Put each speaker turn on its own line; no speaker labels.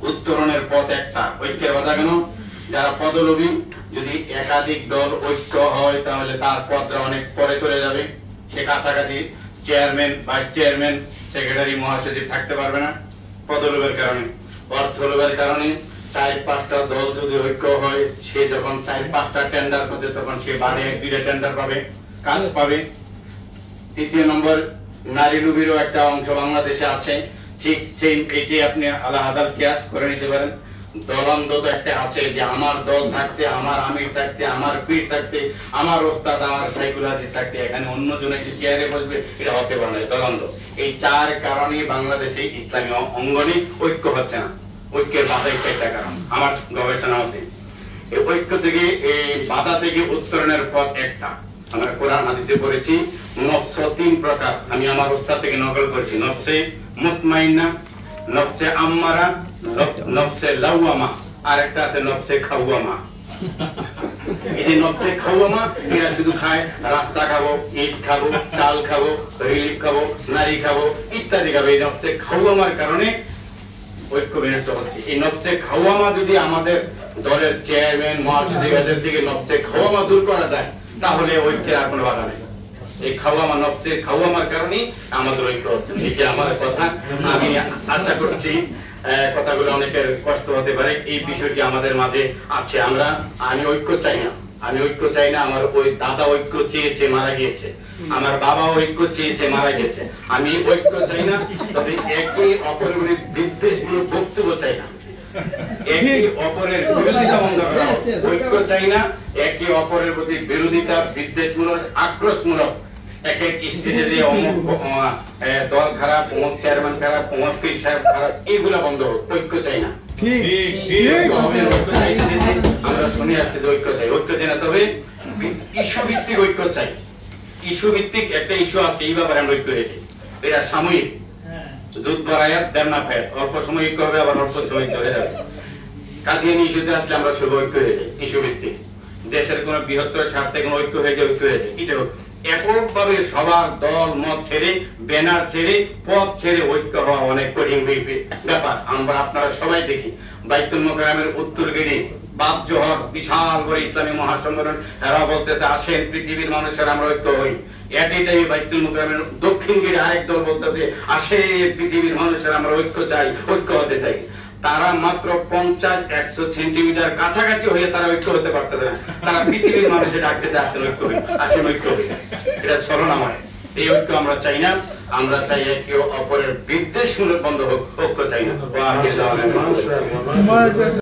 উত্তরণের পথ একটা, ঐক্যের বাধা কেন? যারা পদলোভী, যদি একাধিক দল ঐক্য হয় তাহলে তার পদটা অনেক পরে চলে যাবে, সে কাছাকাছি চেয়ারম্যান, ভাইস চেয়ারম্যান, সেক্রেটারি, মহাসচিব থাকতে পারবে না পদলোভের কারণে। অর্থলোভের কারণে 4-5টা দল যদি ঐক্য হয়, সে যখন 4-5টা টেন্ডার করবে তখন সে বারে 1-2টা টেন্ডার পাবে, কাজ পাবে। তৃতীয় নম্বর, নারী লোভীরও একটা অংশ বাংলাদেশে আছে, ঠিক সেই এটি আপনি আলাদা কিয়াস করে নিতে পারেন। দলন্দ তো একটা আছে যে আমার দল থাকতে, আমার আমির থাকতে, আমার পীর থাকতে, আমার ওস্তাদ, আমার সাইকুল হাদিস থাকতে এখানে অন্য জনে যে চেয়ারে বসবে, এটা হতে পারে না, দলন্দ। এই 4 কারণে বাংলাদেশে ইসলামী অঙ্গনে ঐক্য হচ্ছে না। ঐক্যের বাধাই 4টা কারণ আমার গবেষণা মতে। এই ঐক্য থেকে, এই বাধা থেকে উত্তরণের পথ একটা। আমরা কোরআন হাদিসে পড়েছি নফস 3 প্রকার, আমি আমার ওস্তাদ থেকে নকল করেছি। নফসে মুতমাইন্না, নফসে আম্মারা, নফসে লাওয়ামা, আর একটা আছে নফসে খাওয়ামা। এই যে নফসে খাওয়ামা, এরা শুধু খায় রাস্তা খাবো, ইট খাবো, চাল খাবো, রিলিফ খাবো, নারী খাবো ইত্যাদি খাবো। এই নফসে খাওয়ামার কারণে ঐক্য বিনষ্ট হচ্ছে। এই নফসে খাওয়ামা যদি আমাদের দলের চেয়ারম্যান, মহাসচিবদের থেকে নফসে খাওয়ামা দূর করা যায়, তাহলে ঐক্যের আর কোনো বাধা নেই। এই খাওয়ামা, নফসের খাওয়ামার কারণে আমাদের ঐক্য হচ্ছে। এটা আমার কথা। আমি আশা করছি কথাগুলো অনেকের কষ্ট হতে পারে, এই বিষয়টি আমাদের মাঝে আছে। আমি ঐক্য চাই না, আমি ঐক্য চাই না। আমার ওই দাদা ঐক্য চেয়েছে, মারা গিয়েছে, আমার বাবা ঐক্য চেয়েছে, মারা গেছে। আমি ঐক্য চাই না, তবে একে অপরের বিদ্বেষমূলক বক্তব্য চাই না, একে অপরের বিরোধিতা বন্ধ করা। ঐক্য চাই না, একে অপরের প্রতি বিরোধিতা, বিদ্বেষমূলক, আক্রোশমূলক এক এক স্টেজে যে অমুক দল খারাপ, অমুক চেয়ারম্যান খারাপ, অমুক পীর সাহেব খারাপ, এগুলা বন্ধ হোক। ঐক্য চাই না। আমরা শুনে যাচ্ছি যে ঐক্য চাই, ঐক্য চাই না, তবে ইস্যু ভিত্তিক ঐক্য চাই। ইস্যু ভিত্তিক একটা ইস্যু আছে, এই ব্যাপারে আমরা ঐক্য রেখে, এটা সাময়িক, দুধ ভরায়াত দেড় না ফের, অল্প সময় ঐক্য হবে, আবার অল্প সময় হয়ে যাবে। কাদিয়ানি ইস্যুতে আসলে আমরা সব ঐক্য হয়ে যাই, ইস্যু ভিত্তিক। দেশের কোন বৃহত্তর স্বার্থে কোন ঐক্য হয়ে যায়, ঐক্য হয়ে যায়। এটা এককভাবে সবার দল মত ছেড়ে, ব্যানার ছেড়ে, পথ ছেড়ে ঐক্য হওয়া অনেক কঠিন ব্যাপার। আপনারা সবাই দেখি বাইতুল মোকাররমের উত্তর গেটে বাদ জোহর বিশাল করে ইসলামী মহাসম্মেলন, এরা বলতেছে আসেন পৃথিবীর মানুষের আমরা ঐক্য হই। একই টাইমে বাইতুল মোকাররমের দক্ষিণ গেটে আরেক দল বলতেছে আসে পৃথিবীর মানুষের আমরা ঐক্য চাই, ঐক্য হতে চাই। তারা মাত্র 50-100 সেন্টিমিটার কাছাকাছি হয়ে তারা ঐক্য হতে পারতেছে না। তারা পৃথিবীর মানুষের ডাকতে আসেন ঐক্য হই, আসেন ঐক্য হই। এটা ছলনাময়। এই ঐক্য আমরা চাই না। আমরা চাই একে অপরের বিদ্বেষমূলক বন্ধ হোক, ঐক্য চাই না।